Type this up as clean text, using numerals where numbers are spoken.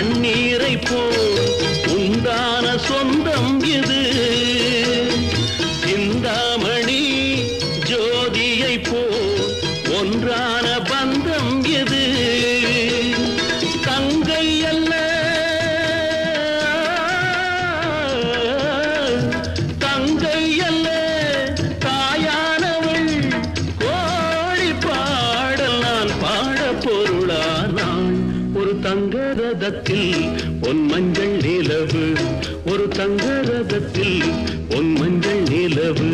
தண்ணீரை போல் உண்டான சொந்தம் இது சிந்தாமணி ஜோதியை போல் ஒன்றான பந்தம் இது தங்கை அல்ல தங்கை அல்ல தாயானவள் கோடி பாடல் நான் பாட பொருளானாள் ஒரு தங்க ரதத்தில் பொன் மஞ்சள் நிலவு ஒரு தங்க ரதத்தில் பொன் மஞ்சள் நிலவு